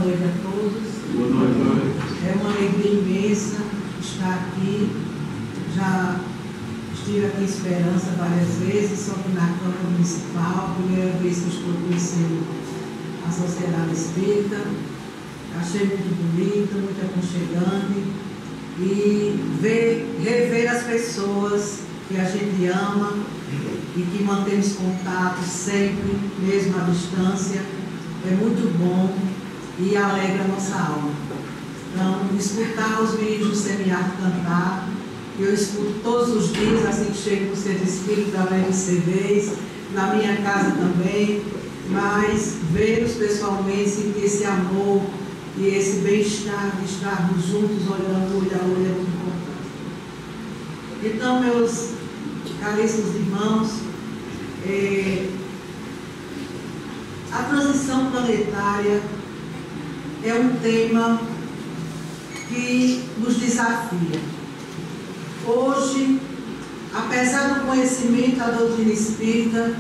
noite a todos. Boa noite. É uma alegria imensa estar aqui. Já estive aqui em Esperança várias vezes, só que na Câmara Municipal, primeira vez que estou conhecendo a Sociedade Espírita. Achei muito bonito, muito aconchegante. E rever as pessoas que a gente ama e que mantemos contato sempre, mesmo à distância, é muito bom e alegra a nossa alma. Então, escutar os meninos do seminário cantar, eu escuto todos os dias, assim que chego no Centro Espírita, além de CDs, na minha casa também, mas vê-los pessoalmente, sentir esse amor e esse bem-estar de estarmos juntos, olhando olho a olho, é muito importante. Então, meus caríssimos irmãos, a transição planetária é um tema que nos desafia. Hoje, apesar do conhecimento da doutrina espírita,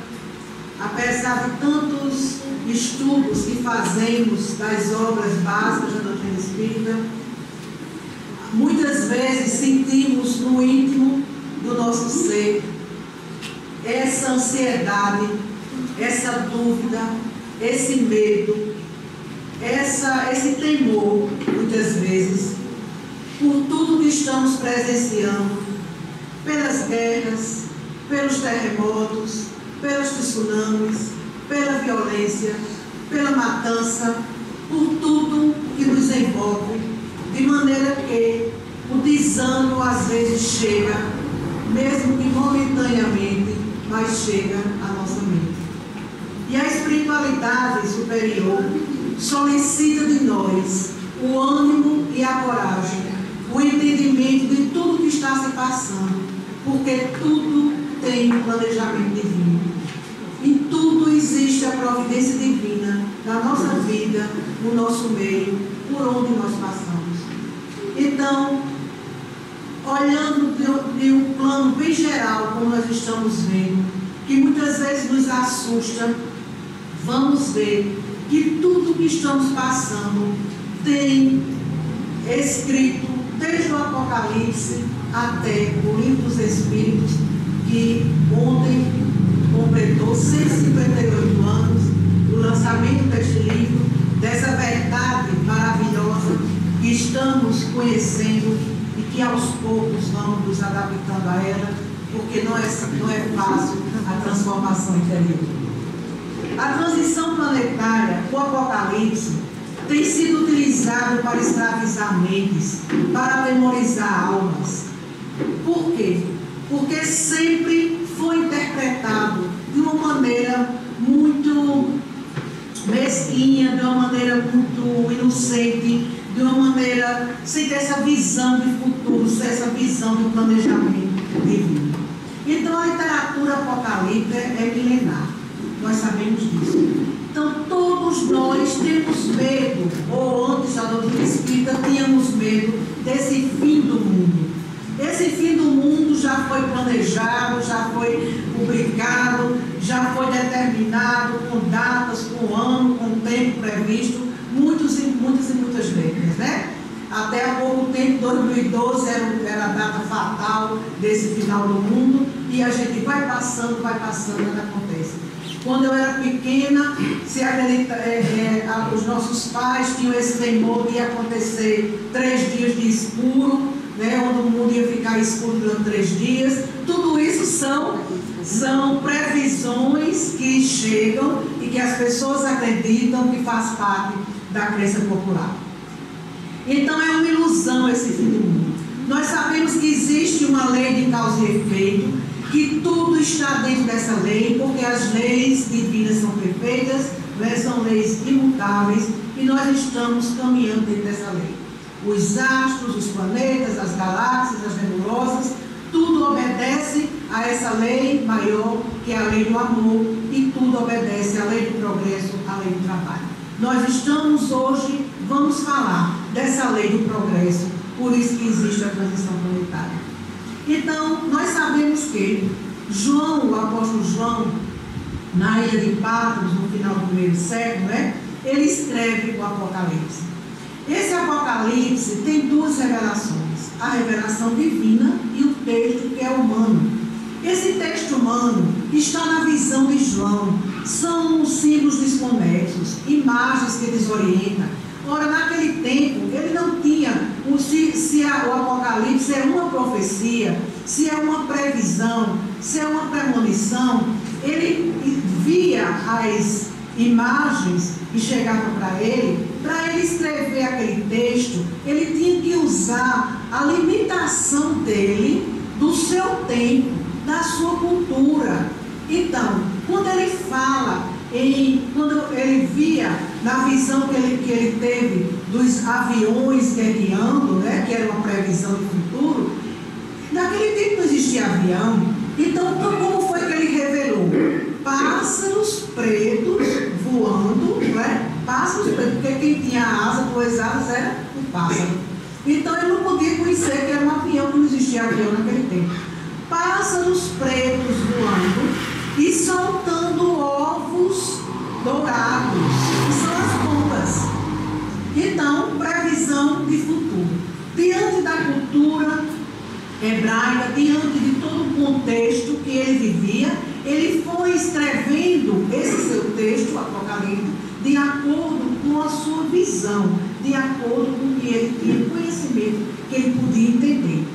apesar de tantos estudos que fazemos das obras básicas da doutrina espírita, muitas vezes sentimos no íntimo do nosso ser essa ansiedade, essa dúvida, esse medo, esse temor, muitas vezes, por tudo que estamos presenciando, pelas guerras, pelos terremotos, pelos tsunamis, pela violência, pela matança, por tudo que nos envolve, de maneira que o desânimo às vezes chega, mesmo que momentaneamente, mas chega à nossa mente. E a espiritualidade superior solicita de nós o ânimo e a coragem, o entendimento de tudo que está se passando, porque tudo tem um planejamento divino. Em tudo existe a providência divina na nossa vida, no nosso meio, por onde nós passamos. Então, olhando de um plano bem geral, como nós estamos vendo, que muitas vezes nos assusta, vamos ver que tudo que estamos passando tem escrito, desde o Apocalipse até o Livro dos Espíritos, que ontem completou 158 anos do lançamento deste livro, dessa verdade maravilhosa que estamos conhecendo e que aos poucos vamos nos adaptando a ela, porque não é fácil a transformação interior. A transição planetária, o Apocalipse, tem sido utilizado para escravizar mentes, para memorizar almas. Por quê? Porque sempre foi interpretado de uma maneira muito mesquinha, de uma maneira muito inocente, de uma maneira sem ter essa visão de futuro, sem essa visão do planejamento divino. Então a literatura apocalíptica é milenar, nós sabemos disso. Então todos nós temos medo, ou antes da doutrina espírita tínhamos medo desse fim do mundo. Esse fim do mundo já foi planejado, já foi publicado, já foi determinado com datas, com ano, com tempo previsto, muitas vezes, né? Até há pouco tempo, 2012 era a data fatal desse final do mundo, e a gente vai passando, nada acontece. Quando eu era pequena, se acredita, os nossos pais tinham esse temor de acontecer 3 dias de escuro, né, onde o mundo ia ficar escuro durante 3 dias. Tudo isso são previsões que chegam e que as pessoas acreditam que faz parte da crença popular. Então é uma ilusão esse fim do mundo. Nós sabemos que existe uma lei de causa e efeito, que tudo está dentro dessa lei, porque as leis divinas são perfeitas, né, são leis imutáveis, e nós estamos caminhando dentro dessa lei. Os astros, os planetas, as galáxias, as nebulosas, tudo obedece a essa lei maior, que é a lei do amor, e tudo obedece à lei do progresso, à lei do trabalho. Nós estamos hoje, vamos falar dessa lei do progresso, por isso que existe a transição planetária. Então, nós sabemos que João, o apóstolo João, na ilha de Patmos, no final do primeiro século, né, ele escreve o Apocalipse. Esse Apocalipse tem duas revelações, a revelação divina e o texto que é humano. Esse texto humano está na visão de João, são símbolos desconexos, imagens que desorientam. Ora, naquele tempo, ele não tinha, se o Apocalipse é uma profecia, se é uma previsão, se é uma premonição, ele via as imagens que chegavam para ele escrever aquele texto, ele tinha que usar a limitação dele, do seu tempo, da sua cultura. Então, quando ele fala, quando ele via na visão que ele teve dos aviões guerreando, né, que era uma previsão do futuro, naquele tempo não existia avião. Então, como foi que ele revelou? Pássaros pretos voando, né? Pássaros pretos, porque quem tinha asa, duas asas, era um pássaro. Então, ele não podia conhecer que era um avião, que não existia avião naquele tempo. Pássaros pretos voando e soltando ovos dourados, que são as bombas. Então, previsão de futuro. Diante da cultura hebraica, diante de todo o contexto que ele vivia, ele foi escrevendo esse seu texto, Apocalipse, de acordo com a sua visão, de acordo com o que ele tinha conhecimento, que ele podia entender.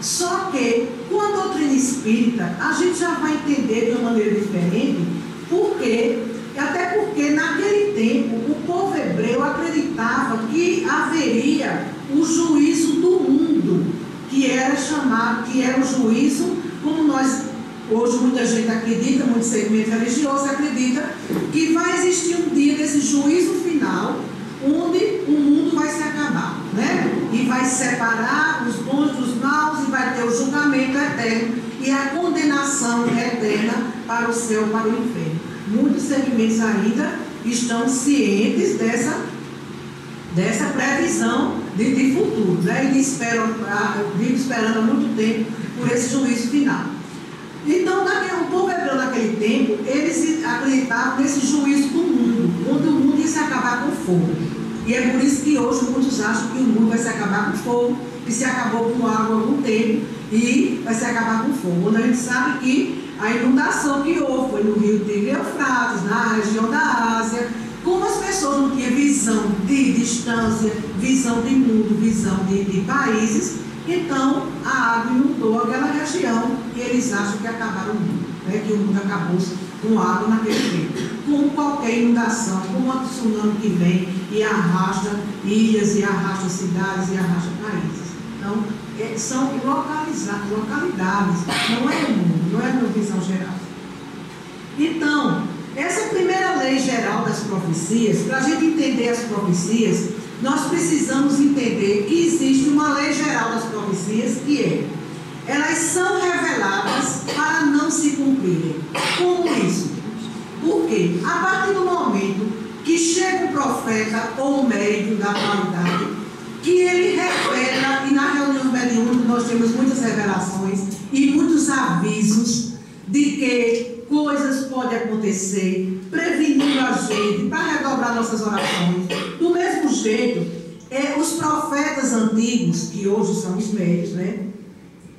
Só que, com a doutrina espírita, a gente já vai entender de uma maneira diferente, até porque naquele tempo o povo hebreu acreditava que haveria o juízo do mundo, que era o juízo, como nós, hoje muita gente acredita, muito segmento religioso acredita, que vai existir um dia desse juízo final, onde o mundo vai se acabar, né? E vai separar os bons dos maus e vai ter o julgamento eterno e a condenação eterna para o céu, para o inferno. Muitos segmentos ainda estão cientes dessa previsão de futuro, né? E vivem esperando há muito tempo por esse juízo final. Então, o povo hebreu naquele tempo, eles acreditavam nesse juízo do mundo, onde o mundo ia se acabar com fogo. E é por isso que hoje muitos acham que o mundo vai se acabar com fogo, e se acabou com água há algum tempo, e vai se acabar com fogo. Quando a gente sabe que a inundação que houve foi no rio Tigre e Eufrates, na região da Ásia, como as pessoas não tinham visão de distância, visão de mundo, visão de países, então a água inundou aquela região e eles acham que acabaram o mundo, né? Que o mundo acabou com água naquele tempo. Como qualquer inundação, como a tsunami que vem e arrasta ilhas, e arrasta cidades, e arrasta países. Então, são localidades, não é o mundo, não é uma visão geral. Então, essa primeira lei geral das profecias, para a gente entender as profecias, nós precisamos entender que existe uma lei geral das profecias, que é: elas são reveladas para não se cumprirem. Como isso? Porque a partir do momento que chega um profeta ou um médium da atualidade, que ele revela, e na reunião mediúnica nós temos muitas revelações e muitos avisos de que coisas podem acontecer, prevenindo a gente para redobrar nossas orações. Do mesmo jeito, os profetas antigos, que hoje são os médios, né?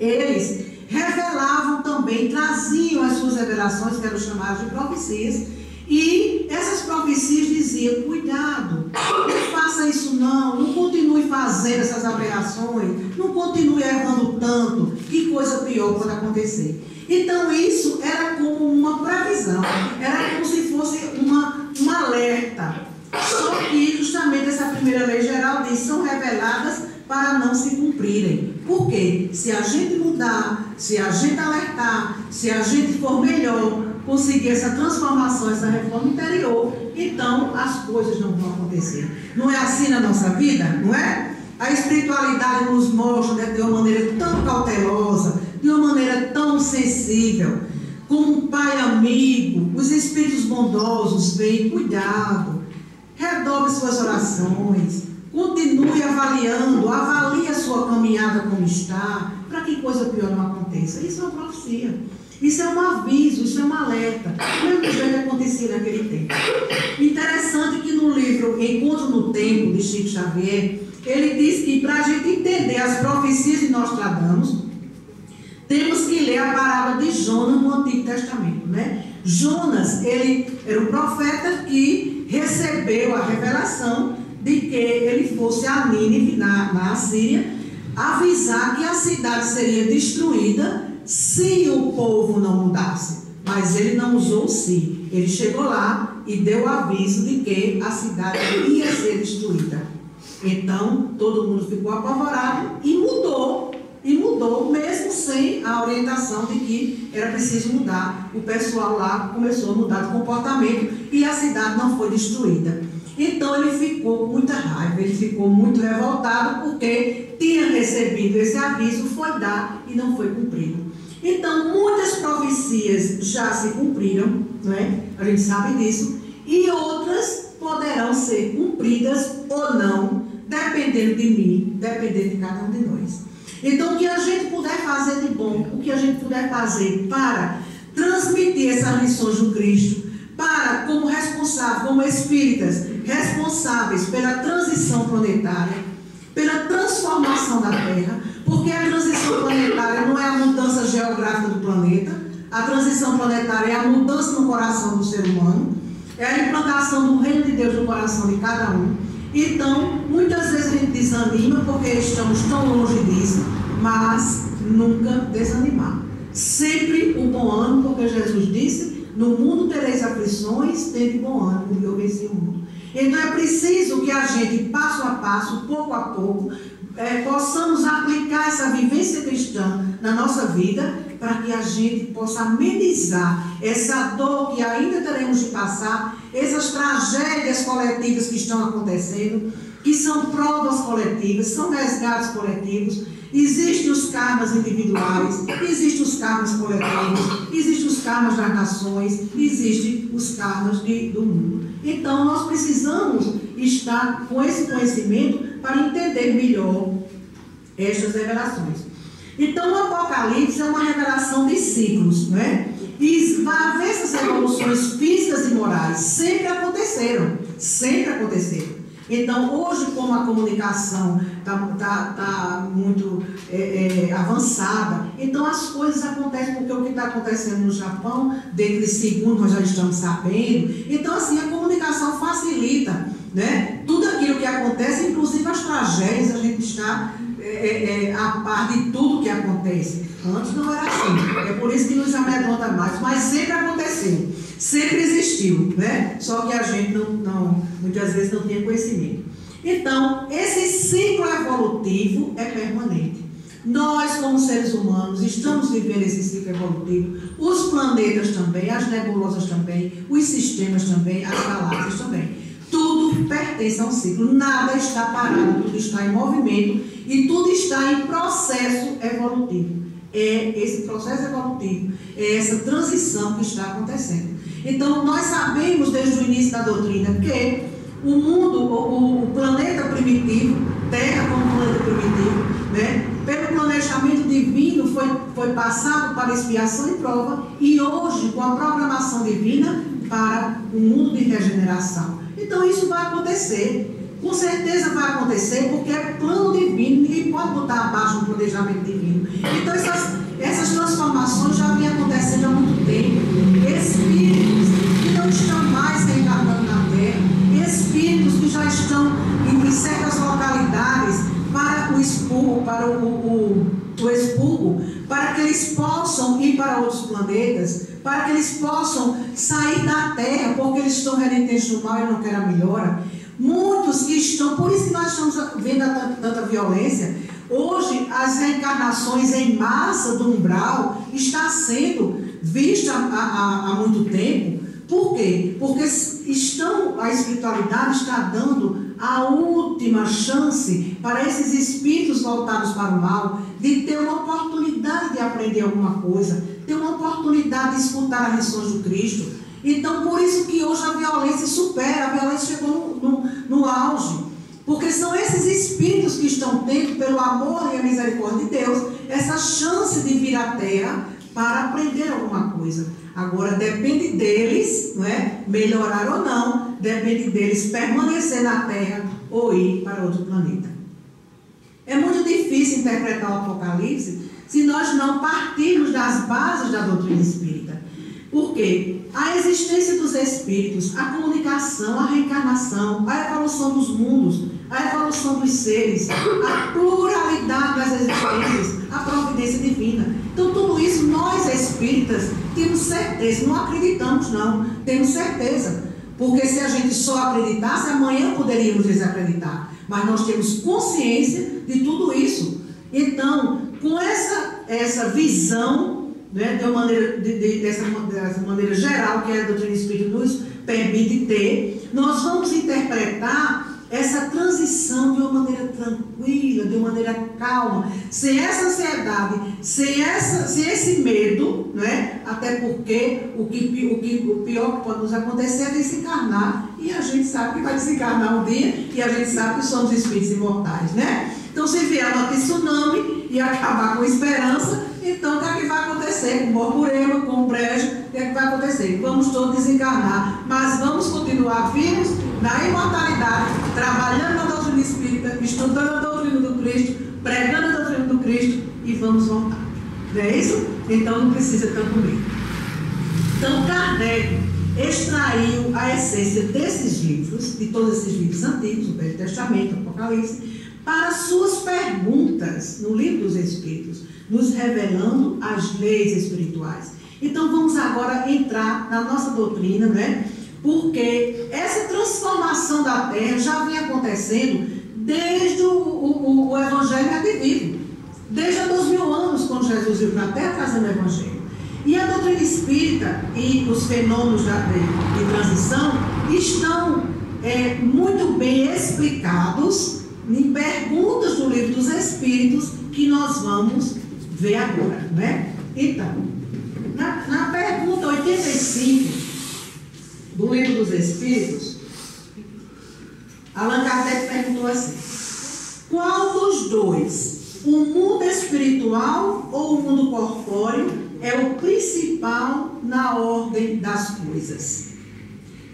Eles revelavam também, traziam as suas revelações, que eram chamadas de profecias, e essas profecias diziam: cuidado, não faça isso não continue fazendo essas aberrações, não continue errando tanto, que coisa pior pode acontecer. Então isso era como uma previsão, era como se fosse um alerta. Só que justamente essa primeira lei geral diz: são reveladas para não se cumprirem. Por quê? Se a gente mudar, se a gente alertar, se a gente for melhor, conseguir essa transformação, essa reforma interior, então as coisas não vão acontecer. Não é assim na nossa vida, não é? A espiritualidade nos mostra, né, de uma maneira tão cautelosa, de uma maneira tão sensível, como um pai amigo. Os espíritos bondosos vêm: cuidado, redobre suas orações, continue avaliando, avalie a sua caminhada como está, para que coisa pior não aconteça. Isso é uma profecia, isso é um aviso, isso é um alerta. O mesmo jeito acontecia naquele tempo. Interessante que no no livro Encontro no Tempo, de Chico Xavier, ele diz que para a gente entender as profecias de Nostradamus, temos que ler a parábola de Jonas no Antigo Testamento, né? Jonas, ele era um profeta que recebeu a revelação de que ele fosse a Nínive, na Assíria, avisar que a cidade seria destruída se o povo não mudasse. Mas ele não usou o se. Ele chegou lá e deu o aviso de que a cidade ia ser destruída. Então, todo mundo ficou apavorado e mudou, mesmo sem a orientação de que era preciso mudar. O pessoal lá começou a mudar de comportamento e a cidade não foi destruída. Então, ele ficou com muita raiva, ele ficou muito revoltado porque tinha recebido esse aviso, foi dar e não foi cumprido. Então, muitas profecias já se cumpriram, não é? A gente sabe disso, e outras poderão ser cumpridas ou não, dependendo de mim, dependendo de cada um de nós. Então, o que a gente puder fazer de bom, o que a gente puder fazer para transmitir essas lições do Cristo, para, como responsável, como espíritas, responsáveis pela transição planetária, pela transformação da Terra, porque a transição planetária não é a mudança geográfica do planeta, a transição planetária é a mudança no coração do ser humano, é a implantação do reino de Deus no coração de cada um. Então, muitas vezes a gente desanima porque estamos tão longe disso, mas nunca desanimar. Sempre o bom ânimo, porque Jesus disse: no mundo tereis aflições, tende bom ânimo, e eu venci o mundo. Então é preciso que a gente, passo a passo, pouco a pouco, possamos aplicar essa vivência cristã na nossa vida, para que a gente possa amenizar essa dor que ainda teremos de passar, essas tragédias coletivas que estão acontecendo, que são provas coletivas, são resgates coletivos. Existem os karmas individuais, existem os karmas coletivos, existem os karmas das nações, existem os karmas do mundo. Então, nós precisamos estar com esse conhecimento para entender melhor estas revelações. Então, o Apocalipse é uma revelação de ciclos, não é? E vai haver essas revoluções físicas e morais. Sempre aconteceram, sempre aconteceram. Então, hoje, como a comunicação está muito avançada, então as coisas acontecem, porque o que está acontecendo no Japão, dentro de segundos nós já estamos sabendo. Então, assim, a comunicação facilita, né? Tudo aquilo que acontece, inclusive as tragédias, a gente está a par de tudo que acontece. Antes não era assim, é por isso que nos amedronta mais, mas sempre aconteceu, sempre existiu, né? Só que a gente muitas vezes não tinha conhecimento. Então, esse ciclo evolutivo é permanente. Nós, como seres humanos, estamos vivendo esse ciclo evolutivo, os planetas também, as nebulosas também, os sistemas também, as galáxias também. Tudo pertence a um ciclo, nada está parado, tudo está em movimento e tudo está em processo evolutivo. É esse processo evolutivo, é essa transição que está acontecendo. Então, nós sabemos desde o início da doutrina que o mundo, o planeta primitivo, Terra como planeta primitivo, né, pelo planejamento divino foi passado para expiação e prova, e hoje, com a programação divina, para o mundo de regeneração. Então, isso vai acontecer. Com certeza vai acontecer, porque é plano divino, ninguém pode botar abaixo do planejamento divino. Então, essas transformações já vinham acontecendo há muito tempo. Espíritos que não estão mais reencarnando na Terra, espíritos que já estão em certas localidades para o expurgo, para que eles possam ir para outros planetas, para que eles possam sair da Terra, porque eles estão renitentes do mal e não querem a melhora. Muitos que estão, por isso que nós estamos vendo tanta violência. Hoje, as reencarnações em massa do umbral está sendo vista há muito tempo. Por quê? Porque a espiritualidade está dando a última chance para esses espíritos voltados para o mal de ter uma oportunidade de aprender alguma coisa, ter uma oportunidade de escutar as lições do Cristo. Então, por isso que hoje a violência supera, a violência chegou no auge. Porque são esses espíritos que estão tendo, pelo amor e a misericórdia de Deus, essa chance de vir à Terra para aprender alguma coisa. Agora, depende deles, não é? Melhorar ou não, depende deles permanecer na Terra ou ir para outro planeta. É muito difícil interpretar o Apocalipse se nós não partirmos das bases da doutrina espírita. Por quê? A existência dos espíritos, a comunicação, a reencarnação, a evolução dos mundos, a evolução dos seres, a pluralidade das existências, a providência divina. Então, tudo isso nós espíritas temos certeza, não acreditamos não, temos certeza. Porque se a gente só acreditasse, amanhã poderíamos desacreditar. Mas nós temos consciência de tudo isso. Então, com essa visão, né, dessa maneira geral que a doutrina espírita nos permite ter, nós vamos interpretar essa transição de uma maneira tranquila, de uma maneira calma, sem essa ansiedade, sem esse medo, né? Até porque o pior que pode nos acontecer é desencarnar, e a gente sabe que vai desencarnar um dia, e a gente sabe que somos espíritos imortais, né? Então, se vier uma tsunami e acabar com a esperança, então o que é que vai acontecer? Com o Borborema, com o Brejo, o que é que vai acontecer? Vamos todos desencarnar, mas vamos continuar vivos na imortalidade, trabalhando na doutrina espírita, estudando a doutrina do Cristo, pregando a doutrina do Cristo, e vamos voltar. Não é isso? Então não precisa tanto medo. Então Kardec extraiu a essência desses livros, de todos esses livros antigos, o Velho Testamento, o Apocalipse, para suas perguntas no Livro dos Espíritos, nos revelando as leis espirituais. Então vamos agora entrar na nossa doutrina, né? Porque essa transformação da Terra já vem acontecendo desde o Evangelho redivivo, desde há 2000 anos, quando Jesus veio para a Terra trazendo o Evangelho. E a doutrina espírita e os fenômenos de transição estão muito bem explicados em perguntas do Livro dos Espíritos que nós vamos ver agora, né? Então, na pergunta 85 do Livro dos Espíritos, Allan Kardec perguntou assim: qual dos dois, o mundo espiritual ou o mundo corpóreo, é o principal na ordem das coisas?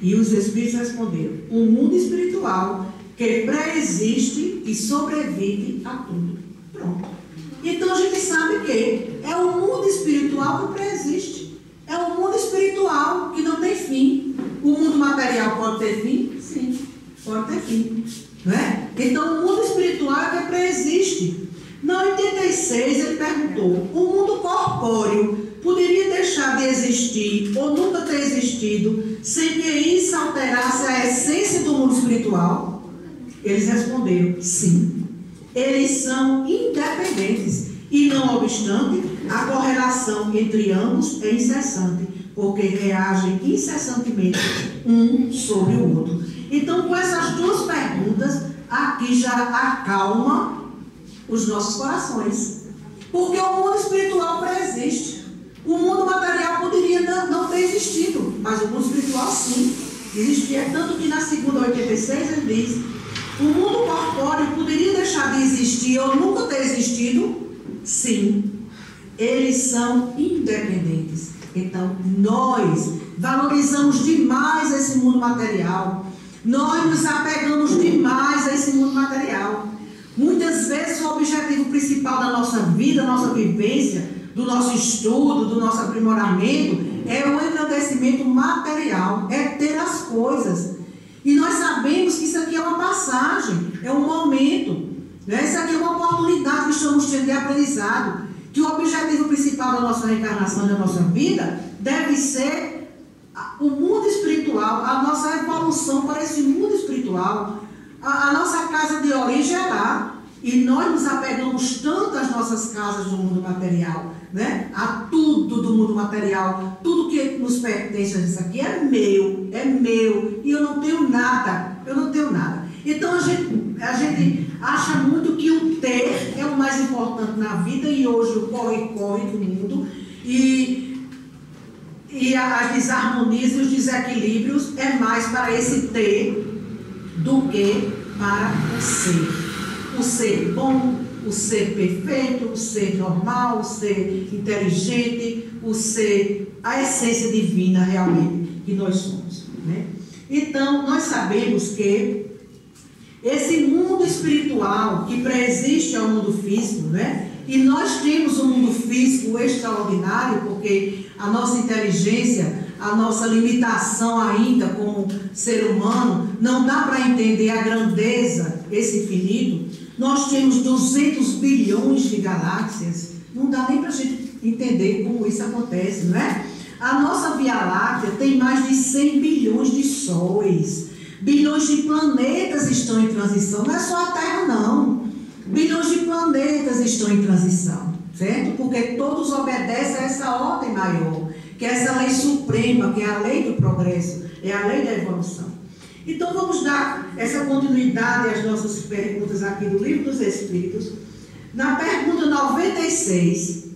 E os Espíritos responderam: o mundo espiritual, que pré-existe e sobrevive a tudo. Pronto. Então a gente sabe que é o mundo espiritual que pré-existe. É o mundo espiritual que não tem fim. O mundo material pode ter fim? Sim, pode ter fim. Não é? Então o mundo espiritual é que pré-existe. Na 86 ele perguntou: o mundo corpóreo poderia deixar de existir ou nunca ter existido sem que isso alterasse a essência do mundo espiritual? Eles responderam: sim. Eles são independentes e, não obstante, a correlação entre ambos é incessante, porque reagem incessantemente um sobre o outro. Então, com essas duas perguntas, aqui já acalma os nossos corações. Porque o mundo espiritual pré-existe. O mundo material poderia não ter existido, mas o mundo espiritual sim existia. Tanto que na segunda 86 ele diz: o mundo corpóreo poderia deixar de existir ou nunca ter existido? Sim. Eles são independentes. Então, nós valorizamos demais esse mundo material. Nós nos apegamos demais a esse mundo material. Muitas vezes o objetivo principal da nossa vida, da nossa vivência, do nosso estudo, do nosso aprimoramento, é o engrandecimento material, é ter as coisas. E nós sabemos que isso aqui é uma passagem, é um momento, né? Isso aqui é uma oportunidade que estamos tendo de aprendizado, que o objetivo principal da nossa reencarnação, da nossa vida, deve ser o mundo espiritual, a nossa evolução para esse mundo espiritual. A nossa casa de origem é lá. E nós nos apegamos tanto às nossas casas do mundo material, né? A tudo do mundo material, tudo que nos pertence, isso aqui é meu, e eu não tenho nada, Então a gente acha muito que o ter é o mais importante na vida, e hoje o corre-corre do mundo, e as desarmonias e os desequilíbrios é mais para esse ter do que para o ser. O ser bom, o ser perfeito, o ser normal, o ser inteligente, o ser, a essência divina realmente que nós somos, né? Então, nós sabemos que esse mundo espiritual que preexiste ao mundo físico, né? E nós temos um mundo físico extraordinário, porque a nossa inteligência, a nossa limitação ainda como ser humano, não dá para entender a grandeza, esse infinito. Nós temos 200 bilhões de galáxias, não dá nem para a gente entender como isso acontece, não é? A nossa Via Láctea tem mais de 100 bilhões de sóis, bilhões de planetas estão em transição, não é só a Terra não, bilhões de planetas estão em transição, certo? Porque todos obedecem a essa ordem maior, que é essa lei suprema, que é a lei do progresso, é a lei da evolução. Então vamos dar essa continuidade às nossas perguntas aqui do Livro dos Espíritos. Na pergunta 96,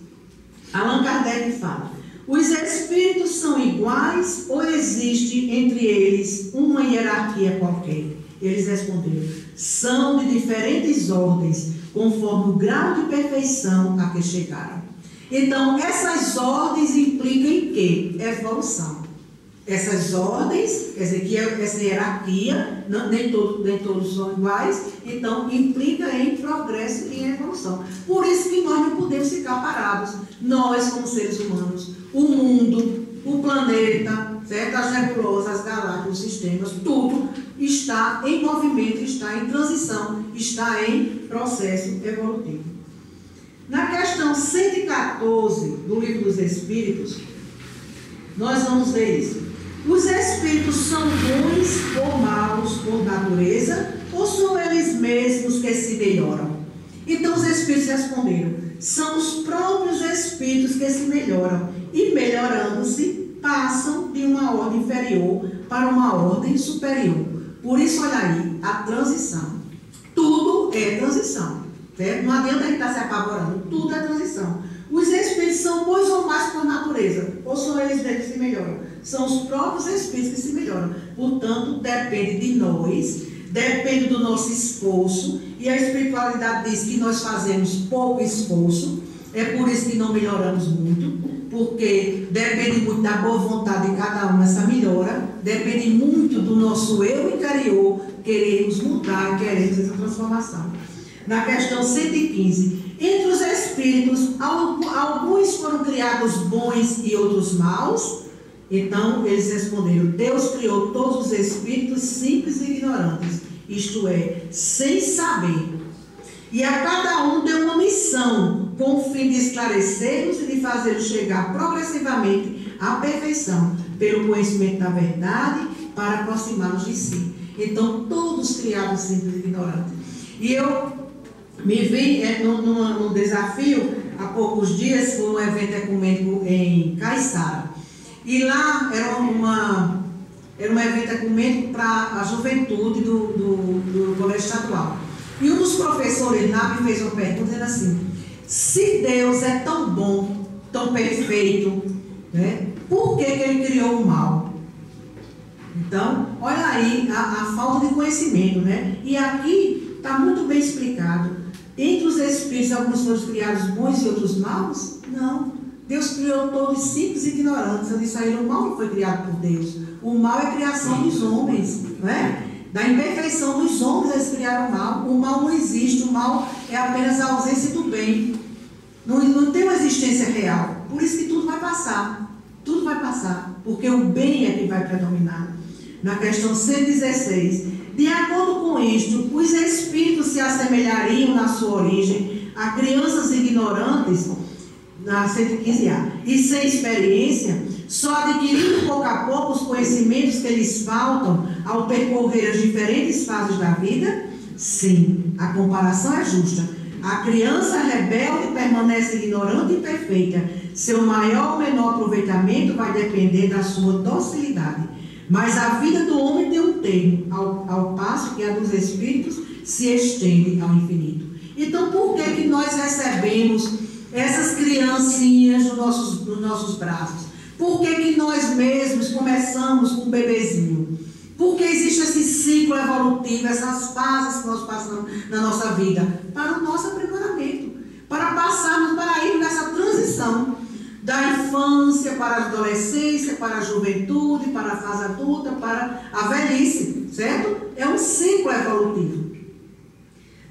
Allan Kardec fala: os espíritos são iguais ou existe entre eles uma hierarquia qualquer? Eles responderam: são de diferentes ordens, conforme o grau de perfeição a que chegaram. Então, essas ordens implicam em quê? Evolução. Essas ordens, quer dizer, que essa hierarquia, nem todos são iguais, então implica em progresso e em evolução. Por isso que nós não podemos ficar parados. Nós, como seres humanos, o mundo, o planeta, certo? As nebulosas, as galáxias, os sistemas, tudo está em movimento, está em transição, está em processo evolutivo. Na questão 114 do Livro dos Espíritos, nós vamos ver isso. Os espíritos são bons ou maus por natureza, ou são eles mesmos que se melhoram? Então os espíritos responderam: são os próprios espíritos que se melhoram, e melhorando-se, passam de uma ordem inferior para uma ordem superior. Por isso, olha aí, a transição. Tudo é transição, certo? Não adianta a gente estar se apavorando, tudo é transição. Os espíritos são bons ou maus por natureza, ou são eles mesmos que se melhoram? São os próprios espíritos que se melhoram. Portanto, depende de nós, depende do nosso esforço, e a espiritualidade diz que nós fazemos pouco esforço, é por isso que não melhoramos muito, porque depende muito da boa vontade de cada um essa melhora, depende muito do nosso eu interior, queremos mudar, queremos essa transformação. Na questão 115, entre os espíritos, alguns foram criados bons e outros maus? Então, eles responderam: Deus criou todos os espíritos simples e ignorantes, isto é, sem saber. E a cada um deu uma missão, com o fim de esclarecê-los e de fazê-los chegar progressivamente à perfeição, pelo conhecimento da verdade, para aproximá-los de si. Então, todos criados simples e ignorantes. E eu me vi num desafio, há poucos dias, foi um evento ecumênico em Caiçara. E lá era um evento ecumênico para a juventude do colégio estadual. E um dos professores lá me fez uma pergunta, dizendo assim: se Deus é tão bom, tão perfeito, né, por que ele criou o mal? Então, olha aí a falta de conhecimento, né? E aqui está muito bem explicado. Entre os espíritos, alguns foram criados bons e outros maus? Não. Deus criou todos simples e ignorantes. Eu disse a ele: o mal não foi criado por Deus. O mal é criação dos homens, não é? Da imperfeição dos homens eles criaram o mal. O mal não existe. O mal é apenas a ausência do bem. Não tem uma existência real. Por isso que tudo vai passar. Tudo vai passar. Porque o bem é que vai predominar. Na questão 116, de acordo com isto, os espíritos se assemelhariam na sua origem a crianças ignorantes, na 115A, e sem experiência, só adquirindo pouco a pouco os conhecimentos que lhes faltam ao percorrer as diferentes fases da vida? Sim, a comparação é justa. A criança rebelde permanece ignorante e perfeita. Seu maior ou menor aproveitamento vai depender da sua docilidade. Mas a vida do homem tem um termo, ao passo que a dos espíritos se estende ao infinito. Então, por que nós recebemos essas criancinhas nos nossos braços? Por que nós mesmos começamos com um bebezinho? Porque existe esse ciclo evolutivo, essas fases que nós passamos na nossa vida, para o nosso aprimoramento, para passarmos, para ir nessa transição da infância para a adolescência, para a juventude, para a fase adulta, para a velhice, certo? É um ciclo evolutivo.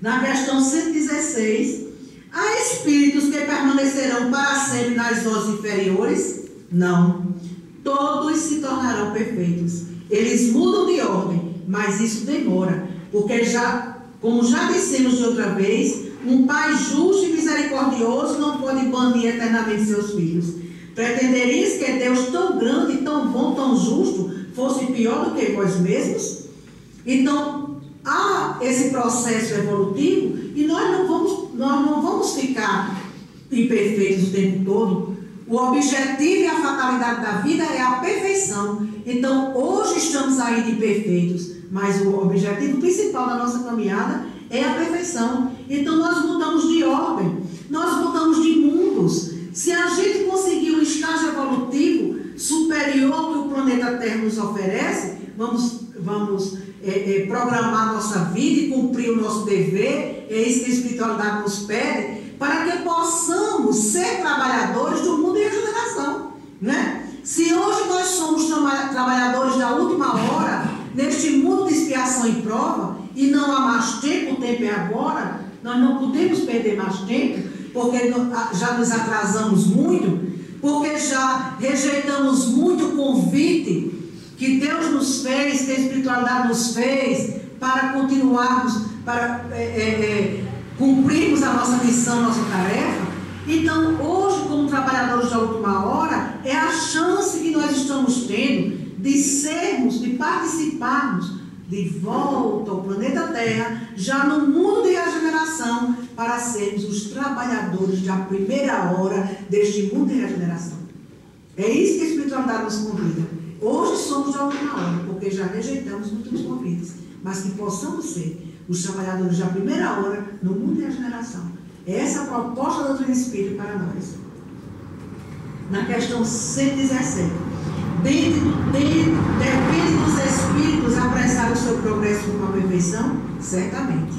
Na questão 116, há espíritos que permanecerão para sempre nas zonas inferiores? Não. Todos se tornarão perfeitos. Eles mudam de ordem, mas isso demora, porque como já dissemos de outra vez, um pai justo e misericordioso não pode banir eternamente seus filhos. Pretenderias que Deus tão grande, tão bom, tão justo, fosse pior do que vós mesmos? Então, há esse processo evolutivo e nós não vamos ficar imperfeitos o tempo todo. O objetivo e a fatalidade da vida é a perfeição. Então, hoje estamos ainda imperfeitos, mas o objetivo principal da nossa caminhada é a perfeição. Então, nós mudamos de ordem, nós mudamos de mundos. Se a gente conseguir um estágio evolutivo superior ao que o planeta Terra nos oferece, vamos programar nossa vida e cumprir o nosso dever. É isso que a espiritualidade nos pede, para que possamos ser trabalhadores do mundo em regeneração, né? Se hoje nós somos trabalhadores da última hora, neste mundo de expiação e prova, e não há mais tempo, o tempo é agora, nós não podemos perder mais tempo, porque já nos atrasamos muito, porque já rejeitamos muito o convite que Deus nos fez, que a espiritualidade nos fez, para continuarmos, para cumprirmos a nossa missão, a nossa tarefa. Então, hoje, como trabalhadores da última hora, é a chance que nós estamos tendo de participarmos de volta ao planeta Terra, já no mundo de regeneração, para sermos os trabalhadores da primeira hora deste mundo de regeneração. É isso que a espiritualidade nos convida. Hoje somos da última hora, porque já rejeitamos muitos convites, mas que possamos ser os trabalhadores da primeira hora no mundo de regeneração. Essa é a proposta da doutrina espírita para nós. Na questão 117, depende dos espíritos apressar o seu progresso com a perfeição? Certamente.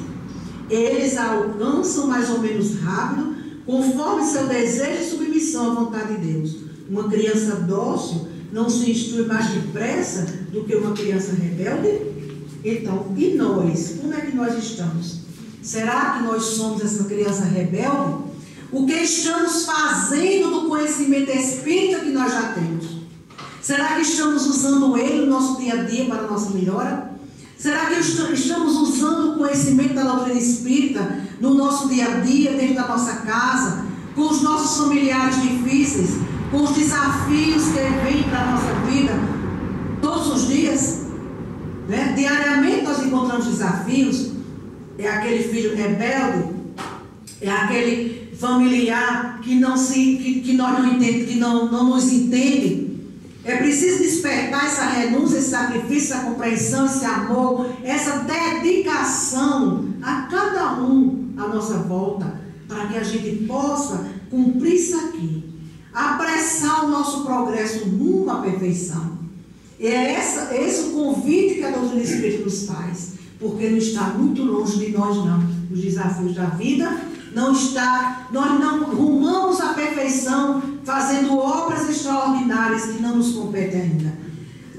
Eles a alcançam mais ou menos rápido, conforme seu desejo e submissão à vontade de Deus. Uma criança dócil não se instrui mais depressa do que uma criança rebelde? Então, e nós? Como é que nós estamos? Será que nós somos essa criança rebelde? O que estamos fazendo do conhecimento espírita que nós já temos? Será que estamos usando ele no nosso dia a dia para a nossa melhora? Será que estamos usando o conhecimento da doutrina espírita no nosso dia a dia, dentro da nossa casa, com os nossos familiares difíceis, com os desafios que vêm para a nossa vida todos os dias? Né? Diariamente nós encontramos desafios. É aquele filho rebelde, é aquele familiar que não nos entende. É preciso despertar essa renúncia, esse sacrifício, essa compreensão, esse amor, essa dedicação a cada um à nossa volta, para que a gente possa cumprir isso aqui, apressar o nosso progresso rumo à perfeição. É esse o convite que a doutrina espírita nos faz, porque não está muito longe de nós, não. Os desafios da vida nós não rumamos à perfeição fazendo obras extraordinárias que não nos competem ainda.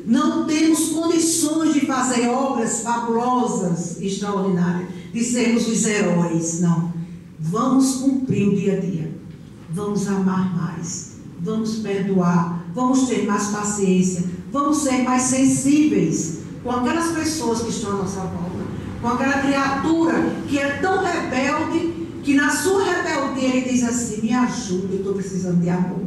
Não temos condições de fazer obras fabulosas, extraordinárias, de sermos os heróis, não. Vamos cumprir o dia a dia, vamos amar mais, vamos perdoar, vamos ter mais paciência, vamos ser mais sensíveis com aquelas pessoas que estão à nossa volta, com aquela criatura que é tão rebelde, que na sua rebeldia ele diz assim: me ajuda, eu estou precisando de amor,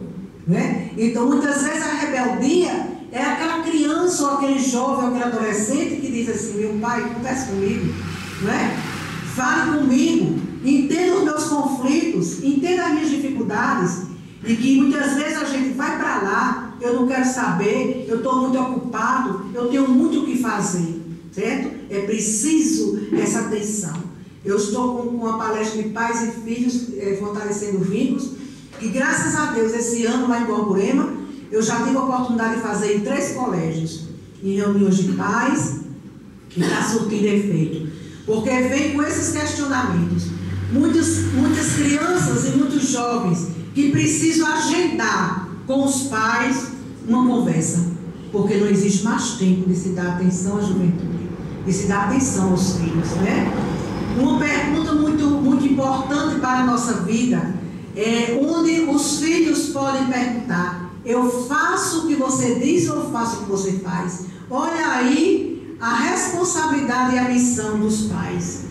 né? Então muitas vezes a rebeldia é aquela criança ou aquele jovem ou aquele adolescente que diz assim: meu pai, converse comigo, né? Fale comigo, entenda os meus conflitos, entenda as minhas dificuldades. E que muitas vezes a gente vai para lá, eu não quero saber, eu estou muito ocupado, eu tenho muito o que fazer, certo? É preciso essa atenção. Eu estou com uma palestra de pais e filhos, fortalecendo vínculos, e graças a Deus, esse ano lá em Borborema, eu já tive a oportunidade de fazer em 3 colégios, em reuniões de pais, que está surtindo efeito. Porque vem com esses questionamentos. Muitas crianças e muitos jovens que precisam agendar com os pais, uma conversa, porque não existe mais tempo de se dar atenção à juventude, de se dar atenção aos filhos, né? Uma pergunta muito importante para a nossa vida é onde os filhos podem perguntar: eu faço o que você diz ou faço o que você faz? Olha aí a responsabilidade e a missão dos pais.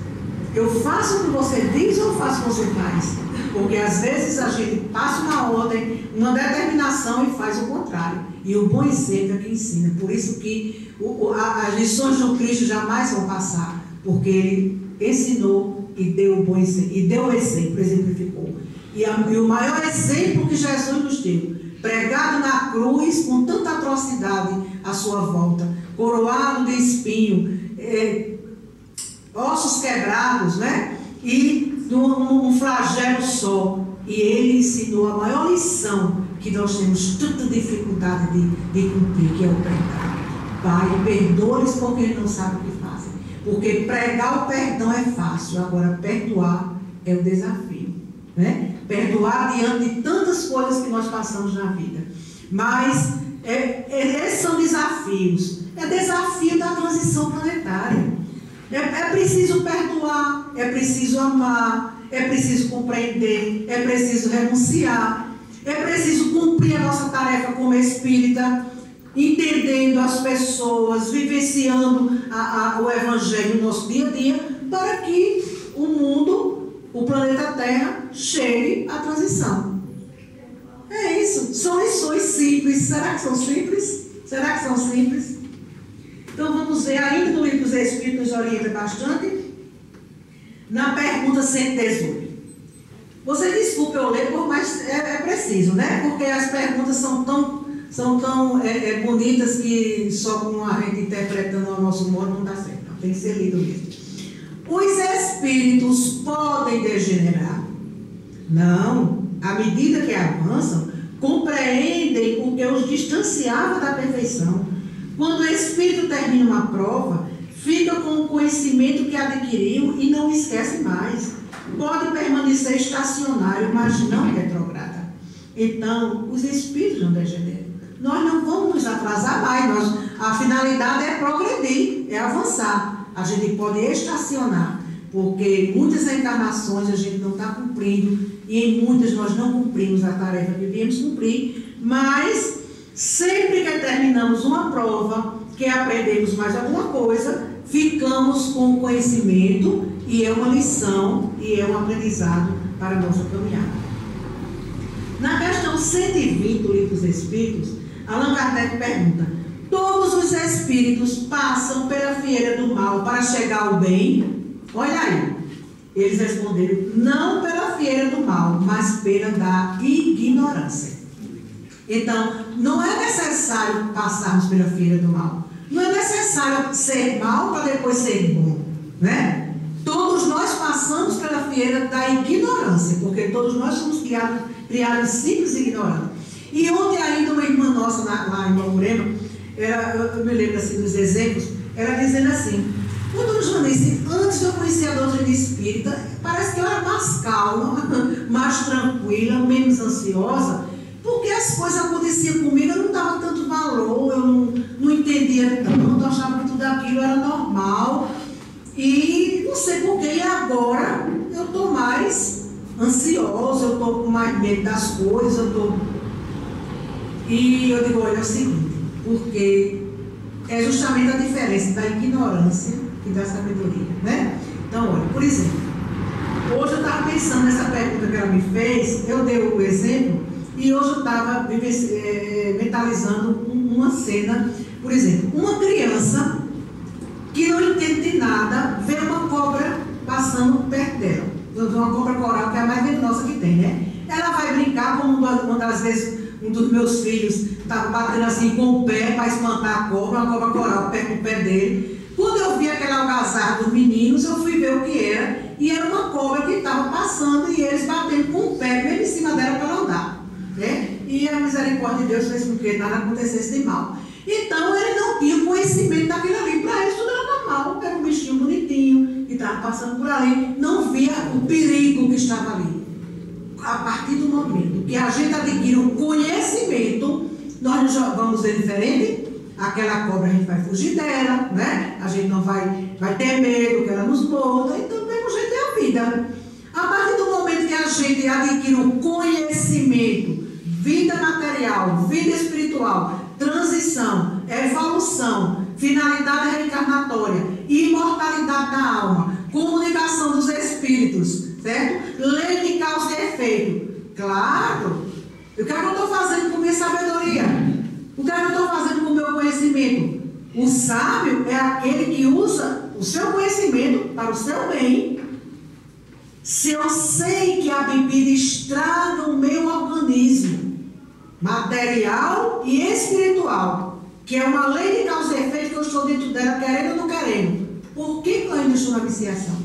Eu faço o que você diz ou faço o que você faz? Porque às vezes a gente passa uma ordem, uma determinação e faz o contrário. E o bom exemplo é que ensina. Por isso que as lições do Cristo jamais vão passar. Porque ele ensinou e deu o bom exemplo, e deu o exemplo, exemplificou. E o maior exemplo que Jesus nos deu, pregado na cruz com tanta atrocidade à sua volta, coroado de espinho, ossos quebrados, né? E um flagelo só. E ele ensinou a maior lição que nós temos tanta dificuldade de cumprir, que é o perdão. Pai, perdoe-os porque eles não sabem o que fazem. Porque pregar o perdão é fácil, agora perdoar é o desafio, né? Perdoar diante de tantas coisas que nós passamos na vida. Mas esses são desafios. É desafio da transição planetária. É preciso perdoar, é preciso amar, é preciso compreender, é preciso renunciar, é preciso cumprir a nossa tarefa como espírita, entendendo as pessoas, vivenciando o Evangelho no nosso dia a dia, para que o mundo, o planeta Terra, chegue à transição. É isso, são lições simples. Será que são simples? Será que são simples? Então vamos ver, ainda no livro dos Espíritos nos orienta bastante, na pergunta 118. Você desculpe eu ler, mas é preciso, né? Porque as perguntas são tão bonitas que só com a gente interpretando ao nosso modo não dá certo. Não, tem que ser lido mesmo. Os espíritos podem degenerar? Não. À medida que avançam, compreendem o que os distanciava da perfeição. Quando o espírito termina uma prova, fica com o conhecimento que adquiriu e não esquece mais. Pode permanecer estacionário, mas não retrograda. Então, os espíritos não degeneram. Nós não vamos nos atrasar mais. A finalidade é progredir, é avançar. A gente pode estacionar, porque muitas encarnações a gente não está cumprindo, e em muitas nós não cumprimos a tarefa que devíamos cumprir, mas sempre que terminamos uma prova, que aprendemos mais alguma coisa, ficamos com o conhecimento, e é uma lição, e é um aprendizado para a nossa caminhada. Na questão 120 do Livro dos Espíritos, Allan Kardec pergunta: todos os espíritos passam pela fieira do mal para chegar ao bem? Olha aí, eles responderam: não pela fieira do mal, mas pela da ignorância. Então, não é necessário passarmos pela fieira do mal. Não é necessário ser mal para depois ser bom, né? Todos nós passamos pela fieira da ignorância, porque todos nós somos criados simples e ignorantes. E ontem ainda uma irmã nossa lá em Baurema, eu me lembro assim dos exemplos, ela dizendo assim: ô dona Joanice, antes de eu conhecer a doutrina espírita, parece que eu era mais calma, mais tranquila, menos ansiosa, porque as coisas aconteciam comigo, eu não dava tanto valor, eu não entendia tanto, eu achava que tudo aquilo era normal. E não sei porquê, e agora eu estou mais ansiosa, eu estou com mais medo das coisas, E eu digo: olha, é o seguinte, porque é justamente a diferença da ignorância e da sabedoria, né? Então, olha, por exemplo, hoje eu estava pensando nessa pergunta que ela me fez, eu dei o exemplo, e hoje eu estava mentalizando uma cena. Por exemplo, uma criança que não entende de nada, vê uma cobra passando perto dela, uma cobra coral, que é a mais venenosa que tem, né? Ela vai brincar, como uma das vezes um dos meus filhos estava batendo assim com o pé para espantar a cobra, uma cobra coral perto do pé dele. Quando eu vi aquela algazarra dos meninos, eu fui ver o que era, e era uma cobra que estava passando e eles batendo com o pé mesmo em cima dela para andar, né? E a misericórdia de Deus fez com que nada acontecesse de mal. Então ele não tinha conhecimento daquilo ali, para eles tudo era normal, era um bichinho bonitinho que estava passando por ali, não via o perigo que estava ali. A partir do momento que que a gente adquire o conhecimento, nós não vamos ver diferente. Aquela cobra a gente vai fugir dela, né? A gente não vai ter medo que ela nos morda. Então, do mesmo jeito é a vida. A partir do momento que a gente adquire o conhecimento, vida material, vida espiritual, transição, evolução, finalidade reencarnatória, imortalidade da alma, comunicação dos espíritos, certo? Lei de causa e efeito. Claro, o que é que eu estou fazendo com minha sabedoria? O que é que eu estou fazendo com o meu conhecimento? O sábio é aquele que usa o seu conhecimento para o seu bem. Se eu sei que a bebida estraga o meu organismo, material e espiritual, que é uma lei de causa e efeito que eu estou dentro dela, querendo ou não querendo, por que eu ainda estou na viciação?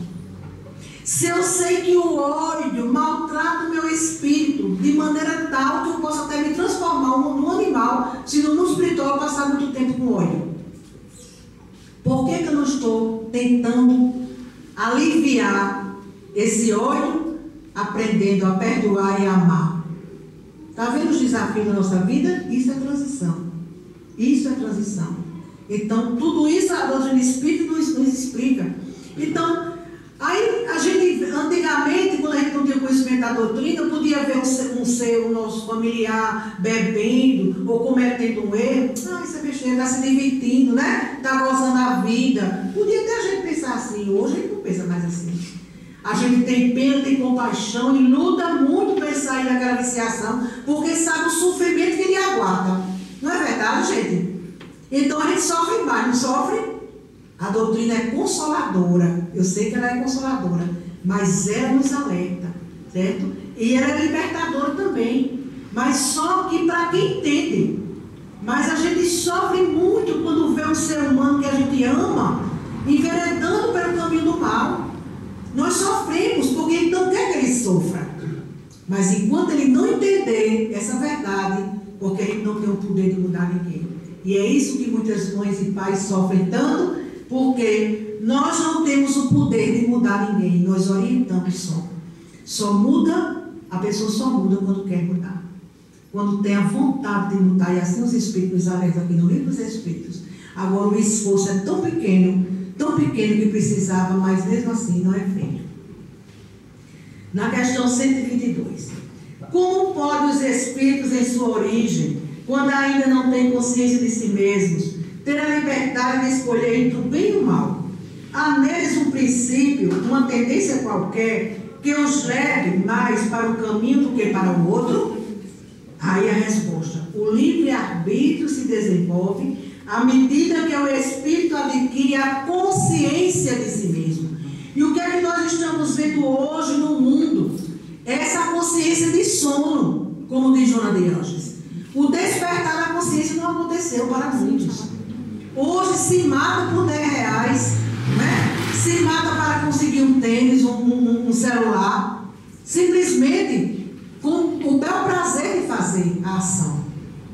Se eu sei que o ódio maltrata o meu espírito de maneira tal que eu possa até me transformar num animal, se no mundo espiritual eu passar muito tempo com ódio, por que eu não estou tentando aliviar esse ódio, aprendendo a perdoar e amar? Está vendo os desafios da nossa vida? Isso é transição. Isso é transição. Então, tudo isso a doutrina espírita nos explica. Então, aí a gente, antigamente, quando a gente não tinha conhecimento da doutrina, podia ver um nosso familiar bebendo ou cometendo um erro. Ah, isso é besteira, está se divertindo, né? Está gozando a vida. Podia até a gente pensar assim. Hoje a gente não pensa mais assim. A gente tem pena, tem compaixão e luta muito para sair daquela viciação, porque sabe o sofrimento que lhe aguarda. Não é verdade, gente? Então a gente sofre mais, não sofre? A doutrina é consoladora. Eu sei que ela é consoladora, mas ela nos alerta, certo? E ela é libertadora também. Mas só que para quem entende. Mas a gente sofre muito quando vê um ser humano que a gente ama enveredando pelo caminho do mal. Nós sofremos porque ele não quer que ele sofra. Mas enquanto ele não entender essa verdade, porque ele não tem o poder de mudar ninguém. E é isso que muitas mães e pais sofrem tanto, porque nós não temos o poder de mudar ninguém. Nós orientamos só. Só muda, a pessoa só muda quando quer mudar. Quando tem a vontade de mudar. E assim os Espíritos nos alertam aqui no Livro dos Espíritos. Agora o esforço é tão pequeno que precisava, mas mesmo assim não é feito. Na questão 122. Como podem os espíritos em sua origem, quando ainda não têm consciência de si mesmos, ter a liberdade de escolher entre o bem e o mal? Há neles um princípio, uma tendência qualquer, que os leve mais para um caminho do que para o outro? Aí a resposta. O livre-arbítrio se desenvolve à medida que o espírito adquire a consciência de si mesmo. E o que é que nós estamos vendo hoje no mundo? Essa consciência de sono, como diz Joana de Anjos. O despertar da consciência não aconteceu para muitos. Hoje se mata por 10 reais, né? Se mata para conseguir um tênis, um celular, simplesmente com o bel prazer de fazer a ação.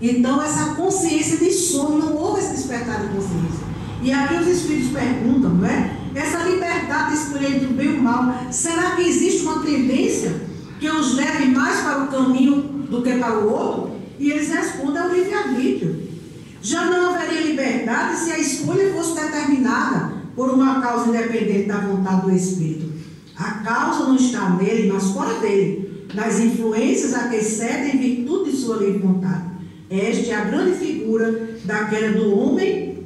Então, essa consciência de sono, não houve esse despertar de consciência. E aqui os Espíritos perguntam, não é? Essa liberdade de escolher entre o bem e o mal, será que existe uma tendência que os leve mais para o caminho do que para o outro? E eles respondem ao livre-arbítrio. Já não haveria liberdade se a escolha fosse determinada por uma causa independente da vontade do Espírito. A causa não está nele, mas fora dele, nas influências a que cede em virtude de sua livre vontade. Esta é a grande figura da queda do homem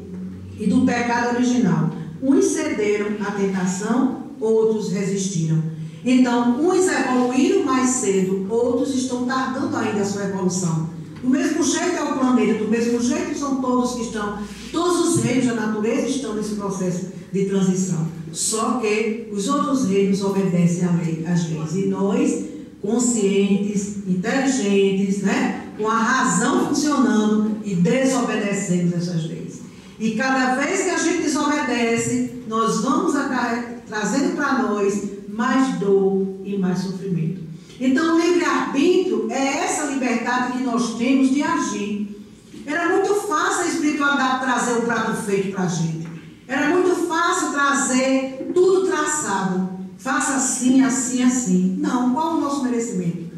e do pecado original. Uns cederam à tentação, outros resistiram. Então, uns evoluíram mais cedo, outros estão tardando ainda a sua evolução. Do mesmo jeito é o planeta, do mesmo jeito são todos que estão, todos os reinos da natureza estão nesse processo de transição. Só que os outros reinos obedecem às leis. E nós, conscientes, inteligentes, né? Com a razão funcionando e desobedecemos essas leis. E cada vez que a gente desobedece, nós vamos trazendo para nós mais dor e mais sofrimento. Então, o livre-arbítrio é essa liberdade que nós temos de agir. Era muito fácil a espiritualidade trazer o prato feito para a gente. Era muito fácil trazer tudo traçado. Faça assim, assim, assim. Não, qual o nosso merecimento?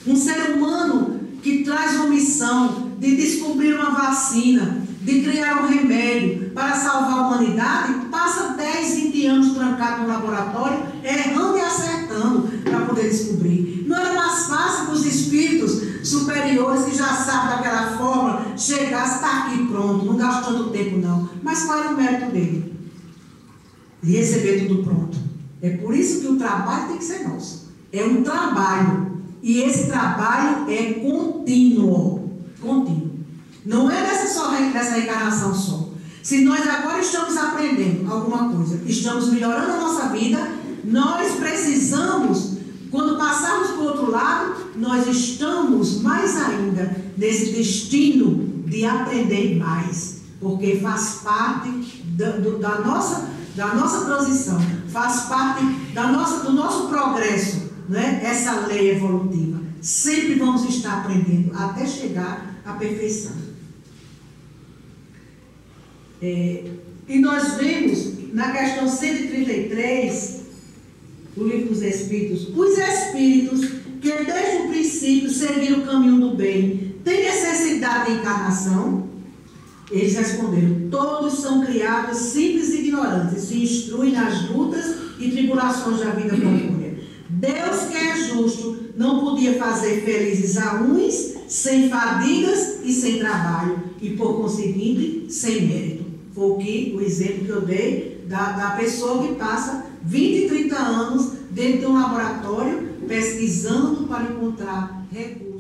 Um ser humano que traz uma missão de descobrir uma vacina, de criar um remédio para salvar a humanidade, passa 10, 20 anos trancado no laboratório, errando e acertando para poder descobrir. Não era mais fácil para os espíritos superiores que já sabem daquela forma, chegasse, está aqui pronto, não gastou tanto tempo não. Mas qual era o mérito dele? De receber tudo pronto. É por isso que o trabalho tem que ser nosso. É um trabalho. E esse trabalho é contínuo. Contínuo. Não é dessa reencarnação só. Se nós agora estamos aprendendo alguma coisa, estamos melhorando a nossa vida, nós precisamos, quando passarmos para o outro lado, nós estamos mais ainda nesse destino de aprender mais. Porque faz parte da nossa transição, faz parte do nosso progresso, né? Essa lei evolutiva. Sempre vamos estar aprendendo até chegar à perfeição. E nós vemos na questão 133 do Livro dos Espíritos, os espíritos que desde o princípio seguiram o caminho do bem, têm necessidade de encarnação? Eles responderam: todos são criados simples e ignorantes, se instruem nas lutas e tribulações da vida corpórea. Deus, que é justo, não podia fazer felizes a uns sem fadigas e sem trabalho, e por conseguinte, sem mérito. Foi o exemplo que eu dei da pessoa que passa 20, 30 anos dentro de um laboratório pesquisando para encontrar recursos.